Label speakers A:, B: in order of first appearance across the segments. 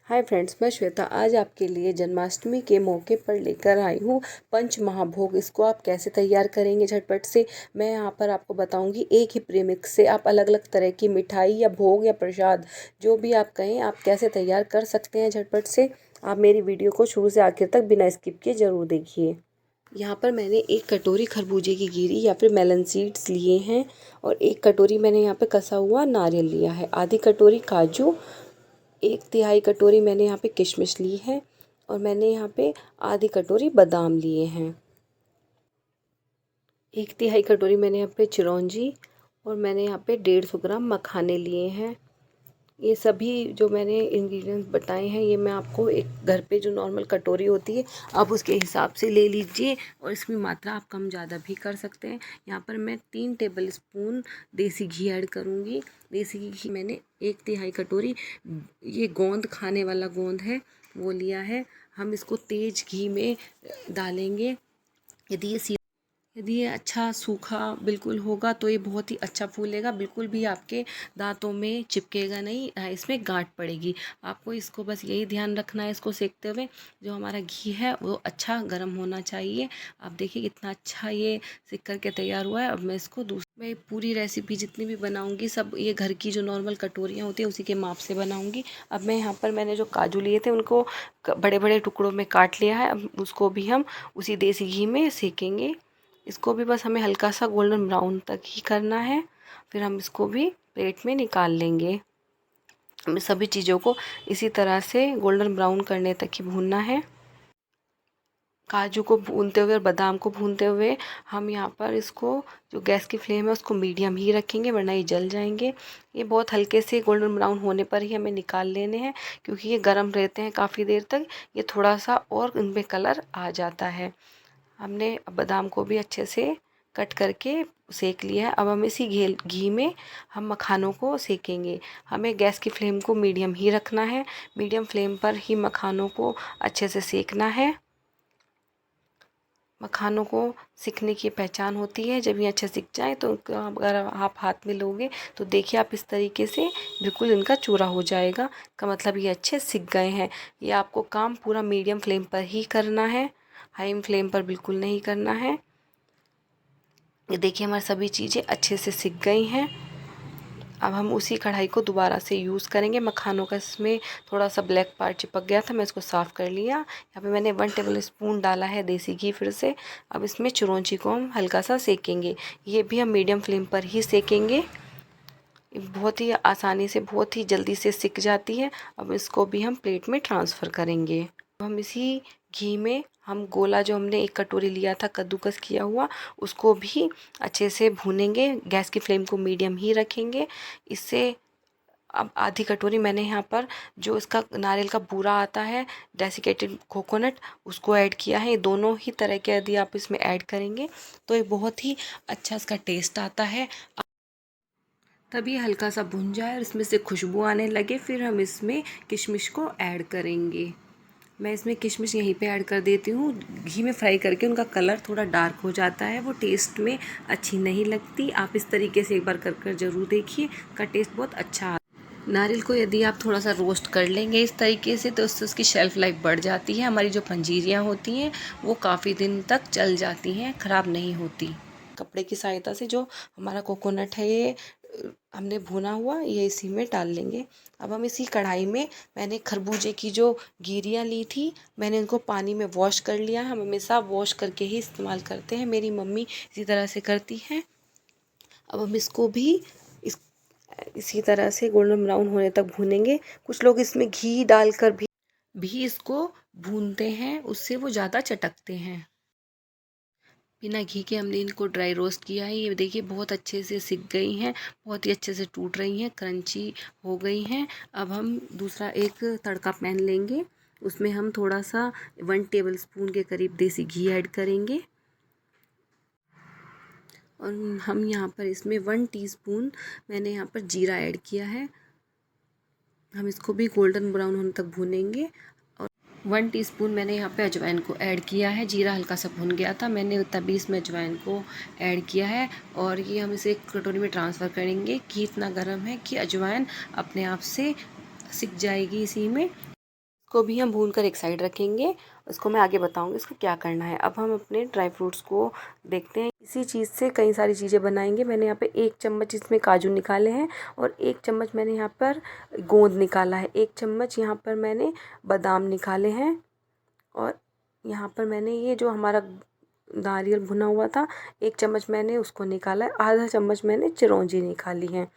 A: Hi friends, मैं श्वेता आज आपके लिए जन्माष्टमी के मौके पर लेकर आई हूँ पंच महाभोग। इसको आप कैसे तैयार करेंगे झटपट से मैं यहाँ पर आपको बताऊँगी। एक ही प्रेमिक्स से आप अलग अलग तरह की मिठाई या भोग या प्रसाद जो भी आप कहें आप कैसे तैयार कर सकते हैं झटपट से। आप मेरी वीडियो को शुरू से आखिर तक बिना स्किप किए ज़रूर देखिए। यहाँ पर मैंने एक कटोरी खरबूजे की गिरी या फिर मेलन सीड्स लिए हैं और एक कटोरी मैंने यहाँ पे कसा हुआ नारियल लिया है। आधी कटोरी काजू, एक तिहाई कटोरी मैंने यहाँ पे किशमिश ली है और मैंने यहाँ पे आधी कटोरी बादाम लिए हैं। एक तिहाई कटोरी मैंने यहाँ पे चिरौंजी और मैंने यहाँ पे 150 ग्राम मखाने लिए हैं। ये सभी जो मैंने इंग्रेडिएंट्स बताए हैं ये मैं आपको एक घर पे जो नॉर्मल कटोरी होती है आप उसके हिसाब से ले लीजिए और इसमें मात्रा आप कम ज़्यादा भी कर सकते हैं। यहाँ पर मैं 3 टेबल स्पून देसी घी ऐड करूँगी। देसी घी मैंने एक तिहाई कटोरी, ये गोंद खाने वाला गोंद है वो लिया है। हम इसको तेज़ घी में डालेंगे। यदि ये अच्छा सूखा बिल्कुल होगा तो ये बहुत ही अच्छा फूलेगा, बिल्कुल भी आपके दांतों में चिपकेगा नहीं, इसमें गांठ पड़ेगी। आपको इसको बस यही ध्यान रखना है इसको सेकते हुए जो हमारा घी है वो अच्छा गर्म होना चाहिए। आप देखिए कितना अच्छा ये सिक करके तैयार हुआ है। अब मैं इसको मैं पूरी रेसिपी जितनी भी बनाऊंगी सब ये घर की जो नॉर्मल कटोरियाँ होती हैं उसी के माप से बनाऊंगी। अब मैं यहाँ पर मैंने जो काजू लिए थे उनको बड़े बड़े टुकड़ों में काट लिया है। अब उसको भी हम उसी देसी घी में सेकेंगे। इसको भी बस हमें हल्का सा गोल्डन ब्राउन तक ही करना है, फिर हम इसको भी प्लेट में निकाल लेंगे। हमें सभी चीज़ों को इसी तरह से गोल्डन ब्राउन करने तक ही भूनना है। काजू को भूनते हुए और बादाम को भूनते हुए हम यहाँ पर इसको जो गैस की फ्लेम है उसको मीडियम ही रखेंगे वरना ये जल जाएंगे। ये बहुत हल्के से गोल्डन ब्राउन होने पर ही हमें निकाल लेने हैं क्योंकि ये गर्म रहते हैं काफ़ी देर तक, ये थोड़ा सा और इनमें कलर आ जाता है। हमने बादाम को भी अच्छे से कट करके सेक लिया है। अब हम इसी घी में हम मखानों को सेकेंगे। हमें गैस की फ्लेम को मीडियम ही रखना है, मीडियम फ्लेम पर ही मखानों को अच्छे से सेकना है। मखानों को सिकने की पहचान होती है जब ये अच्छे सिक जाए तो अगर आप हाथ में लोगे तो देखिए आप इस तरीके से बिल्कुल इनका चूरा हो जाएगा, का मतलब ये अच्छे सिक गए हैं। ये आपको काम पूरा मीडियम फ्लेम पर ही करना है, हाई फ्लेम पर बिल्कुल नहीं करना है। ये देखिए हमारी सभी चीज़ें अच्छे से सिक गई हैं। अब हम उसी कढ़ाई को दोबारा से यूज़ करेंगे। मखानों का इसमें थोड़ा सा ब्लैक पार्ट चिपक गया था, मैं इसको साफ़ कर लिया। यहाँ पे मैंने 1 टेबल स्पून डाला है देसी घी फिर से। अब इसमें चिरौंजी को हम हल्का सा सेकेंगे, ये भी हम मीडियम फ्लेम पर ही सेकेंगे। बहुत ही आसानी से बहुत ही जल्दी से सिक जाती है। अब इसको भी हम प्लेट में ट्रांसफ़र करेंगे। अब हम इसी घी में हम गोला जो हमने एक कटोरी लिया था कद्दूकस किया हुआ उसको भी अच्छे से भूनेंगे। गैस की फ्लेम को मीडियम ही रखेंगे। इससे अब आधी कटोरी मैंने यहाँ पर जो इसका नारियल का बूरा आता है, डेसिकेटेड कोकोनट, उसको ऐड किया है। ये दोनों ही तरह के यदि आप इसमें ऐड करेंगे तो ये बहुत ही अच्छा इसका टेस्ट आता है। तभी हल्का सा भुन जाए और इसमें से खुशबू आने लगे फिर हम इसमें किशमिश को ऐड करेंगे। मैं इसमें किशमिश यहीं पे ऐड कर देती हूँ। घी में फ्राई करके उनका कलर थोड़ा डार्क हो जाता है, वो टेस्ट में अच्छी नहीं लगती। आप इस तरीके से एक बार कर ज़रूर देखिए, का टेस्ट बहुत अच्छा आता है। नारियल को यदि आप थोड़ा सा रोस्ट कर लेंगे इस तरीके से तो उससे उसकी शेल्फ़ लाइफ बढ़ जाती है। हमारी जो पंजीरियाँ होती हैं वो काफ़ी दिन तक चल जाती हैं, ख़राब नहीं होती। कपड़े की सहायता से जो हमारा कोकोनट है ये हमने भुना हुआ ये इसी में डाल लेंगे। अब हम इसी कढ़ाई में मैंने खरबूजे की जो गिरियाँ ली थी मैंने इनको पानी में वॉश कर लिया। हम हमेशा वॉश करके ही इस्तेमाल करते हैं, मेरी मम्मी इसी तरह से करती हैं। अब हम इसको भी इसी तरह से गोल्डन ब्राउन होने तक भूनेंगे। कुछ लोग इसमें घी डालकर भी इसको भूनते हैं, उससे वो ज़्यादा चटकते हैं। बिना घी के हमने इनको ड्राई रोस्ट किया है। ये देखिए बहुत अच्छे से सिक गई हैं, बहुत ही अच्छे से टूट रही हैं, क्रंची हो गई हैं। अब हम दूसरा एक तड़का पैन लेंगे, उसमें हम थोड़ा सा 1 टेबल स्पून के करीब देसी घी ऐड करेंगे और हम यहाँ पर इसमें 1 टीस्पून मैंने यहाँ पर जीरा ऐड किया है। हम इसको भी गोल्डन ब्राउन होने तक भूनेंगे। 1 टीस्पून मैंने यहाँ पे अजवाइन को ऐड किया है। जीरा हल्का सा भुन गया था, मैंने तभी इसमें अजवाइन को ऐड किया है और ये हम इसे एक कटोरी में ट्रांसफ़र करेंगे। घी इतना गर्म है कि अजवाइन अपने आप से सिक जाएगी इसी में। इसको भी हम भून कर एक साइड रखेंगे। इसको मैं आगे बताऊंगी इसको क्या करना है। अब हम अपने ड्राई फ्रूट्स को देखते हैं। इसी चीज़ से कई सारी चीज़ें बनाएंगे। मैंने यहाँ पे 1 चम्मच इसमें काजू निकाले हैं और 1 चम्मच मैंने यहाँ पर गोंद निकाला है। 1 चम्मच यहाँ पर मैंने बादाम निकाले हैं और यहाँ पर मैंने ये जो हमारा नारियल भुना हुआ था 1 चम्मच मैंने उसको निकाला है। आधा चम्मच मैंने चिरौंजी निकाली है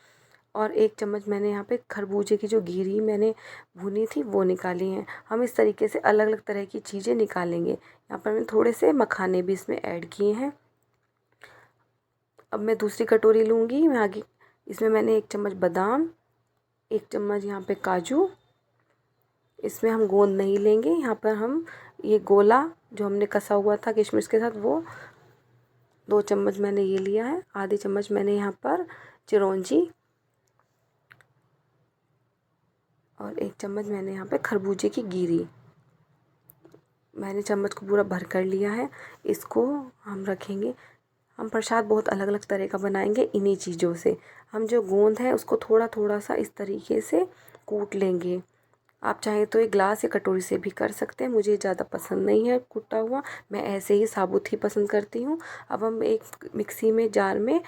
A: और 1 चम्मच मैंने यहाँ पे खरबूजे की जो गिरी मैंने भुनी थी वो निकाली है। हम इस तरीके से अलग अलग तरह की चीज़ें निकालेंगे। यहाँ पर मैंने थोड़े से मखाने भी इसमें ऐड किए हैं। अब मैं दूसरी कटोरी लूँगी। मैं आगे इसमें मैंने 1 चम्मच बादाम, 1 चम्मच यहाँ पे काजू, इसमें हम गोंद नहीं लेंगे। यहाँ पर हम ये गोला जो हमने कसा हुआ था किशमिश के साथ वो 2 चम्मच मैंने ये लिया है। आधी चम्मच मैंने यहाँ पर चिरौंजी और 1 चम्मच मैंने यहाँ पे खरबूजे की गिरी, मैंने चम्मच को पूरा भर कर लिया है। इसको हम रखेंगे। हम प्रसाद बहुत अलग अलग तरह का बनाएंगे इन्हीं चीज़ों से। हम जो गोंद है उसको थोड़ा थोड़ा सा इस तरीके से कूट लेंगे। आप चाहें तो एक ग्लास या कटोरी से भी कर सकते हैं। मुझे ज़्यादा पसंद नहीं है कूटा हुआ, मैं ऐसे ही साबुत ही पसंद करती हूँ। अब हम एक मिक्सी में जार में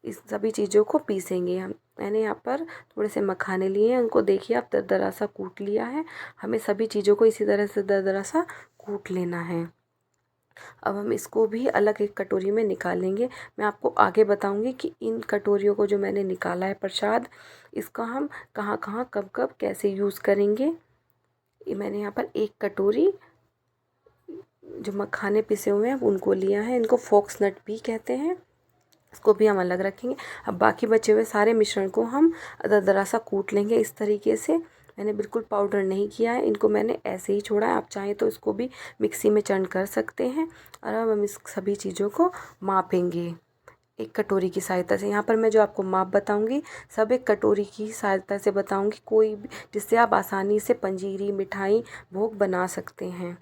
A: इस सभी चीज़ों को पीसेंगे। मैंने यहाँ पर थोड़े से मखाने लिए हैं, उनको देखिए आप दरदरा सा कूट लिया है। हमें सभी चीज़ों को इसी तरह से दरदरा सा कूट लेना है। अब हम इसको भी अलग एक कटोरी में निकालेंगे। मैं आपको आगे बताऊंगी कि इन कटोरियों को जो मैंने निकाला है प्रसाद, इसका हम कहाँ कहाँ कब कब कैसे यूज़ करेंगे। ये मैंने यहाँ पर 1 कटोरी जो मखाने पिसे हुए हैं उनको लिया है। इनको फोक्स नट भी कहते हैं। इसको भी हम अलग रखेंगे। अब बाकी बचे हुए सारे मिश्रण को हम दरदरा सा कूट लेंगे इस तरीके से। मैंने बिल्कुल पाउडर नहीं किया है, इनको मैंने ऐसे ही छोड़ा है। आप चाहें तो इसको भी मिक्सी में चंड कर सकते हैं। और अब हम इस सभी चीज़ों को मापेंगे एक कटोरी की सहायता से। यहाँ पर मैं जो आपको माप बताऊंगी सब एक कटोरी की सहायता से बताऊंगी, कोई भी जिससे आप आसानी से पंजीरी मिठाई भोग बना सकते हैं।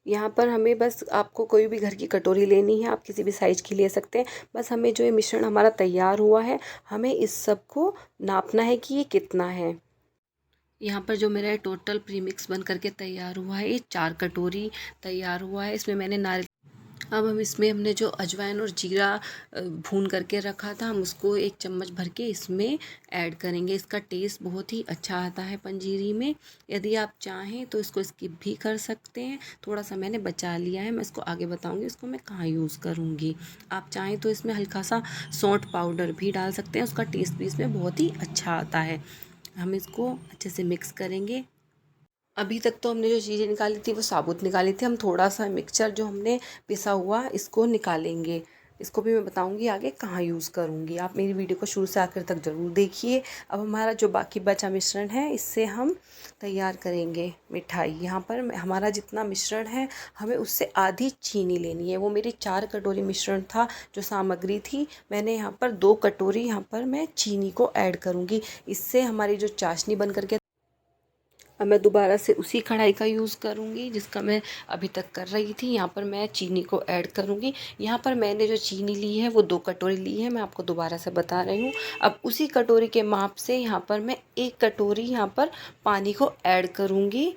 A: यहाँ पर हमें बस आपको कोई भी घर की कटोरी लेनी है, आप किसी भी साइज़ की ले सकते हैं। बस हमें जो ये मिश्रण हमारा तैयार हुआ है हमें इस सब को नापना है कि ये कितना है। यहाँ पर जो मेरा टोटल प्रीमिक्स बन करके तैयार हुआ है ये 4 कटोरी तैयार हुआ है। इसमें मैंने नारियल, अब हम इसमें हमने जो अजवाइन और जीरा भून करके रखा था हम उसको 1 चम्मच भर के इसमें ऐड करेंगे। इसका टेस्ट बहुत ही अच्छा आता है पंजीरी में। यदि आप चाहें तो इसको स्किप भी कर सकते हैं। थोड़ा सा मैंने बचा लिया है, मैं इसको आगे बताऊंगी इसको मैं कहाँ यूज़ करूँगी। आप चाहें तो इसमें हल्का सा सौंठ पाउडर भी डाल सकते हैं, उसका टेस्ट भी इसमें बहुत ही अच्छा आता है। हम इसको अच्छे से मिक्स करेंगे। अभी तक तो हमने जो चीज़ें निकाली थी वो साबुत निकाली थी। हम थोड़ा सा मिक्सचर जो हमने पिसा हुआ इसको निकालेंगे। इसको भी मैं बताऊंगी आगे कहाँ यूज़ करूँगी। आप मेरी वीडियो को शुरू से आखिर तक ज़रूर देखिए। अब हमारा जो बाकी बचा मिश्रण है इससे हम तैयार करेंगे मिठाई। यहाँ पर हमारा जितना मिश्रण है हमें उससे आधी चीनी लेनी है। वो मेरी 4 कटोरी मिश्रण था जो सामग्री थी, मैंने यहाँ पर 2 कटोरी यहाँ पर मैं चीनी को ऐड करूँगी। इससे हमारी जो चाशनी बन करके, अब मैं दोबारा से उसी कढ़ाई का यूज़ करूँगी जिसका मैं अभी तक कर रही थी। यहाँ पर मैं चीनी को ऐड करूँगी। यहाँ पर मैंने जो चीनी ली है वो 2 कटोरी ली है, मैं आपको दोबारा से बता रही हूँ। अब उसी कटोरी के माप से यहाँ पर मैं 1 कटोरी यहाँ पर पानी को ऐड करूँगी।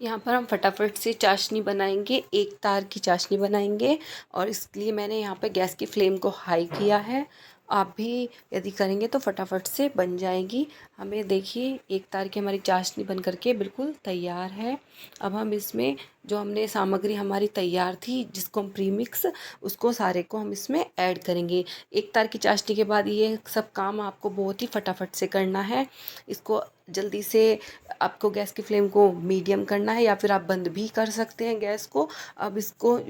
A: यहाँ पर हम फटाफट से चाशनी बनाएंगे, 1 तार की चाशनी बनाएंगे और इसलिए मैंने यहाँ पर गैस की फ्लेम को हाई किया है। आप भी यदि करेंगे तो फटाफट से बन जाएगी। हमें देखिए 1 तार की हमारी चाशनी बन करके बिल्कुल तैयार है। अब हम इसमें जो हमने सामग्री हमारी तैयार थी जिसको हम प्रीमिक्स, उसको सारे को हम इसमें ऐड करेंगे। 1 तार की चाशनी के बाद ये सब काम आपको बहुत ही फटाफट से करना है। इसको जल्दी से आपको गैस की फ्लेम को मीडियम करना है या फिर आप बंद भी कर सकते हैं गैस को। अब इसको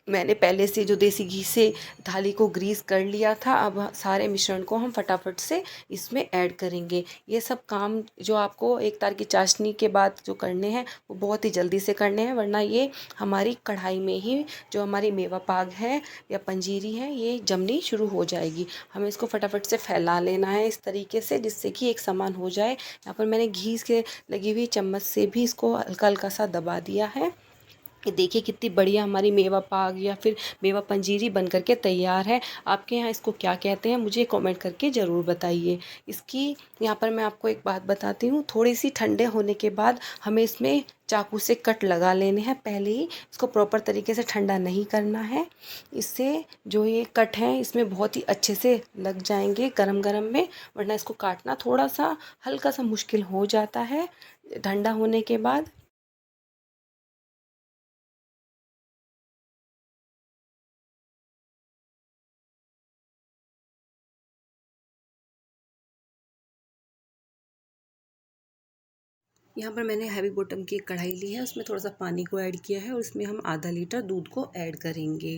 A: मैंने पहले से जो देसी घी से थाली को ग्रीस कर लिया था। अब सारे मिश्रण को हम फटाफट से इसमें ऐड करेंगे। ये सब काम जो आपको 1 तार की चाशनी के बाद जो करने हैं वो बहुत ही जल्दी से करने हैं, वरना ये हमारी कढ़ाई में ही जो हमारी मेवा पाक है या पंजीरी है ये जमनी शुरू हो जाएगी। हमें इसको फटाफट से फैला लेना है इस तरीके से जिससे कि एक समान हो जाए। यहाँ पर मैंने घी से लगी हुई चम्मच से भी इसको हल्का हल्का सा दबा दिया है। ये देखिए कितनी बढ़िया हमारी मेवा पाक या फिर मेवा पंजीरी बन करके तैयार है। आपके यहाँ इसको क्या कहते हैं मुझे कमेंट करके ज़रूर बताइए। इसकी यहाँ पर मैं आपको एक बात बताती हूँ, थोड़ी सी ठंडे होने के बाद हमें इसमें चाकू से कट लगा लेने हैं। पहले ही इसको प्रॉपर तरीके से ठंडा नहीं करना है, इससे जो ये कट हैं इसमें बहुत ही अच्छे से लग जाएंगे गरम गरम में, वरना इसको काटना थोड़ा सा हल्का सा मुश्किल हो जाता है ठंडा होने के बाद। यहाँ पर मैंने हैवी बॉटम की एक कढ़ाई ली है, उसमें थोड़ा सा पानी को ऐड किया है और उसमें हम आधा लीटर दूध को ऐड करेंगे।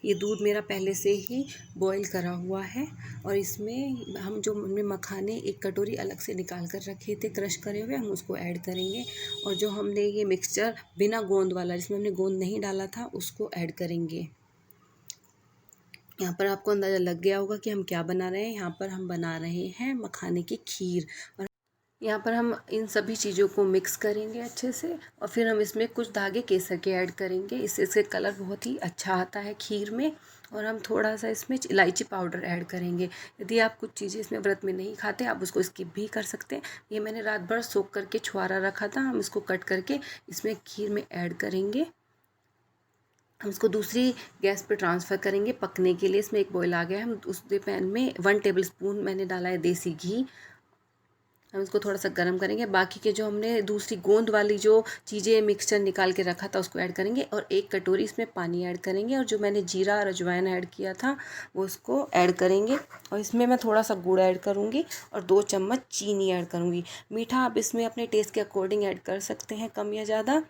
A: ये दूध मेरा पहले से ही बॉईल करा हुआ है और इसमें हम जो हमने मखाने एक कटोरी अलग से निकाल कर रखे थे क्रश करे हुए, हम उसको ऐड करेंगे। और जो हमने ये मिक्सचर बिना गोंद वाला, जिसमें हमने गोंद नहीं डाला था, उसको ऐड करेंगे। यहाँ पर आपको अंदाज़ा लग गया होगा कि हम क्या बना रहे हैं। यहाँ पर हम बना रहे हैं मखाने की खीर। और यहाँ पर हम इन सभी चीज़ों को मिक्स करेंगे अच्छे से और फिर हम इसमें कुछ धागे केसर के ऐड करेंगे, इससे इसके कलर बहुत ही अच्छा आता है खीर में। और हम थोड़ा सा इसमें इलायची पाउडर ऐड करेंगे। यदि आप कुछ चीज़ें इसमें व्रत में नहीं खाते, आप उसको स्किप भी कर सकते हैं। ये मैंने रात भर सोख करके छुआरा रखा था, हम इसको कट करके इसमें खीर में ऐड करेंगे। हम इसको दूसरी गैस पे ट्रांसफ़र करेंगे पकने के लिए। इसमें एक बॉईल आ गया है, हम उस पैन में 1 टेबल स्पून मैंने डाला है देसी घी। हम इसको थोड़ा सा गर्म करेंगे। बाकी के जो हमने दूसरी गोंद वाली जो चीज़ें मिक्सचर निकाल के रखा था उसको ऐड करेंगे और 1 कटोरी इसमें पानी ऐड करेंगे और जो मैंने जीरा और अजवाइन ऐड किया था वो उसको ऐड करेंगे। और इसमें मैं थोड़ा सा गुड़ ऐड करूँगी और 2 चम्मच चीनी ऐड करूँगी। मीठा आप इसमें अपने टेस्ट के अकॉर्डिंग ऐड कर सकते हैं, कम या ज़्यादा।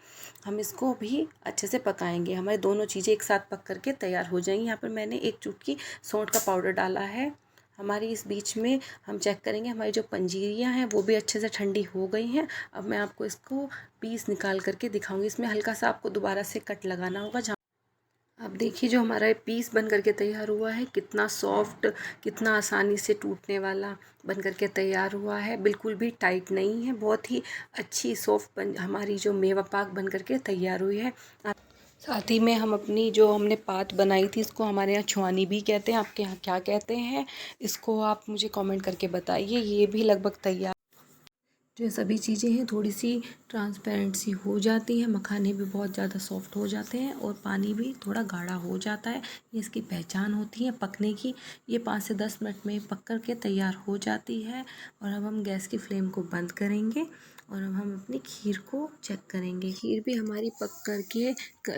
A: हम इसको भी अच्छे से पकाएंगे, हमारी दोनों चीज़ें एक साथ पक करके तैयार हो जाएंगी। यहाँ पर मैंने 1 चुटकी सौंठ का पाउडर डाला है। हमारी इस बीच में हम चेक करेंगे हमारी जो पंजीरियाँ हैं वो भी अच्छे से ठंडी हो गई हैं। अब मैं आपको इसको पीस निकाल करके दिखाऊंगी। इसमें हल्का सा आपको दोबारा से कट लगाना होगा। जहाँ अब देखिए जो हमारा ये पीस बन करके तैयार हुआ है, कितना सॉफ्ट, कितना आसानी से टूटने वाला बन करके तैयार हुआ है। बिल्कुल भी टाइट नहीं है, बहुत ही अच्छी सॉफ्ट हमारी जो मेवा पाक बन करके तैयार हुई है। साथ ही में हम अपनी जो हमने पात बनाई थी, इसको हमारे यहाँ छुआनी भी कहते हैं, आपके यहाँ क्या कहते हैं इसको आप मुझे कमेंट करके बताइए। ये भी लगभग तैयार। जो सभी चीज़ें हैं थोड़ी सी ट्रांसपेरेंट सी हो जाती हैं, मखाने भी बहुत ज़्यादा सॉफ्ट हो जाते हैं और पानी भी थोड़ा गाढ़ा हो जाता है। ये इसकी पहचान होती है पकने की। ये 5 से 10 मिनट में पक कर के तैयार हो जाती है। और अब हम गैस की फ्लेम को बंद करेंगे और अब हम अपनी खीर को चेक करेंगे। खीर भी हमारी पक करके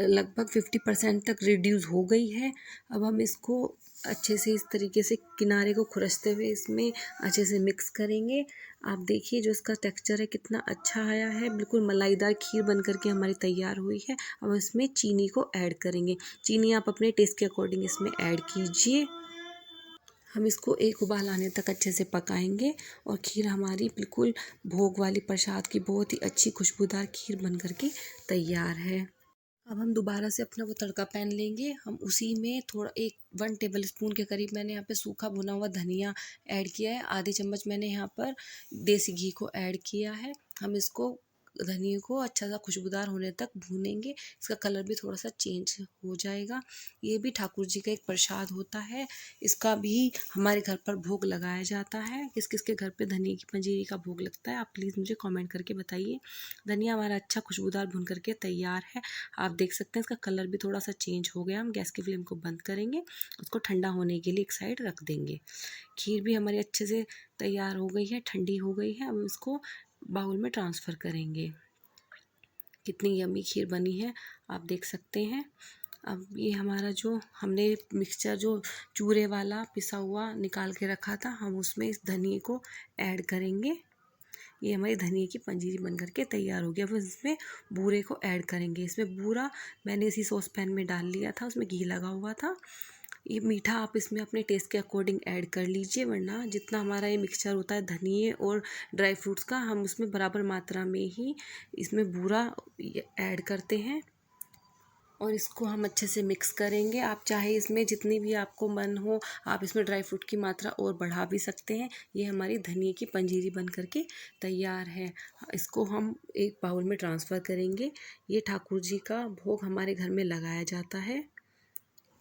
A: लगभग 50% तक रिड्यूस हो गई है। अब हम इसको अच्छे से इस तरीके से किनारे को खुरचते हुए इसमें अच्छे से मिक्स करेंगे। आप देखिए जो इसका टेक्सचर है कितना अच्छा आया है, बिल्कुल मलाईदार खीर बन करके हमारी तैयार हुई है। अब इसमें चीनी को ऐड करेंगे। चीनी आप अपने टेस्ट के अकॉर्डिंग इसमें ऐड कीजिए। हम इसको एक उबाल आने तक अच्छे से पकाएंगे और खीर हमारी बिल्कुल भोग वाली प्रसाद की बहुत ही अच्छी खुशबूदार खीर बन करके तैयार है। अब हम दोबारा से अपना वो तड़का पैन लेंगे। हम उसी में थोड़ा 1 टेबल स्पून के करीब मैंने यहाँ पे सूखा भुना हुआ धनिया ऐड किया है। आधे चम्मच मैंने यहाँ पर देसी घी को ऐड किया है। हम इसको धनिया को अच्छा सा खुशबूदार होने तक भूनेंगे। इसका कलर भी थोड़ा सा चेंज हो जाएगा। ये भी ठाकुर जी का एक प्रसाद होता है, इसका भी हमारे घर पर भोग लगाया जाता है। किस किस के घर पे धनिया की पंजीरी का भोग लगता है आप प्लीज़ मुझे कमेंट करके बताइए। धनिया हमारा अच्छा खुशबूदार भून करके तैयार है। आप देख सकते हैं इसका कलर भी थोड़ा सा चेंज हो गया। हम गैस की फ्लेम को बंद करेंगे, उसको ठंडा होने के लिए एक साइड रख देंगे। खीर भी हमारी अच्छे से तैयार हो गई है, ठंडी हो गई है। हम इसको बाउल में ट्रांसफ़र करेंगे। कितनी यम्मी खीर बनी है आप देख सकते हैं। अब ये हमारा जो हमने मिक्सचर जो चूरे वाला पिसा हुआ निकाल के रखा था, हम उसमें इस धनिए को ऐड करेंगे। ये हमारी धनिए की पंजीरी बन करके तैयार हो गया। फिर इसमें बूरे को ऐड करेंगे। इसमें बूरा मैंने इसी सॉस पैन में डाल लिया था, उसमें घी लगा हुआ था। ये मीठा आप इसमें अपने टेस्ट के अकॉर्डिंग ऐड कर लीजिए, वरना जितना हमारा ये मिक्सचर होता है धनिए और ड्राई फ्रूट्स का, हम उसमें बराबर मात्रा में ही इसमें बूरा ऐड करते हैं। और इसको हम अच्छे से मिक्स करेंगे। आप चाहे इसमें जितनी भी आपको मन हो आप इसमें ड्राई फ्रूट की मात्रा और बढ़ा भी सकते हैं। ये हमारी धनिए की पंजीरी बन करके तैयार है। इसको हम एक बाउल में ट्रांसफ़र करेंगे। ये ठाकुर जी का भोग हमारे घर में लगाया जाता है।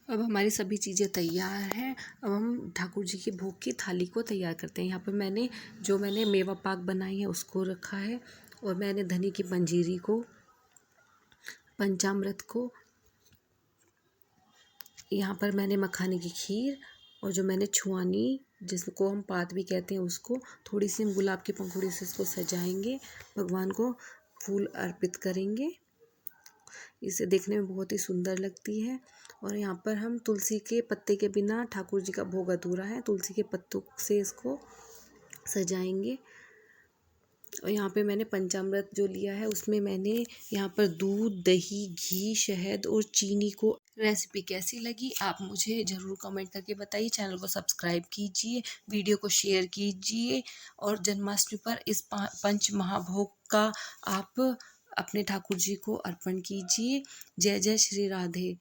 A: अब हमारी सभी चीज़ें तैयार हैं। अब हम ठाकुर जी के भोग की थाली को तैयार करते हैं। यहाँ पर मैंने मेवा पाक बनाई है उसको रखा है, और मैंने धनिए की पंजीरी को, पंचामृत को, यहाँ पर मैंने मखाने की खीर, और जो मैंने छुआनी जिसको हम पात भी कहते हैं उसको, थोड़ी सी हम गुलाब की पंखुड़ी से इसको सजाएंगे, भगवान को फूल अर्पित करेंगे। इसे देखने में बहुत ही सुंदर लगती है। और यहाँ पर हम तुलसी के पत्ते के बिना ठाकुर जी का भोग अधूरा है, तुलसी के पत्तों से इसको सजाएंगे। और यहाँ पे मैंने पंचामृत जो लिया है उसमें मैंने यहाँ पर दूध, दही, घी, शहद और चीनी को। रेसिपी कैसी लगी आप मुझे ज़रूर कमेंट करके बताइए। चैनल को सब्सक्राइब कीजिए, वीडियो को शेयर कीजिए, और जन्माष्टमी पर इस पंच महाभोग का आप अपने ठाकुर जी को अर्पण कीजिए। जय जय श्री राधे।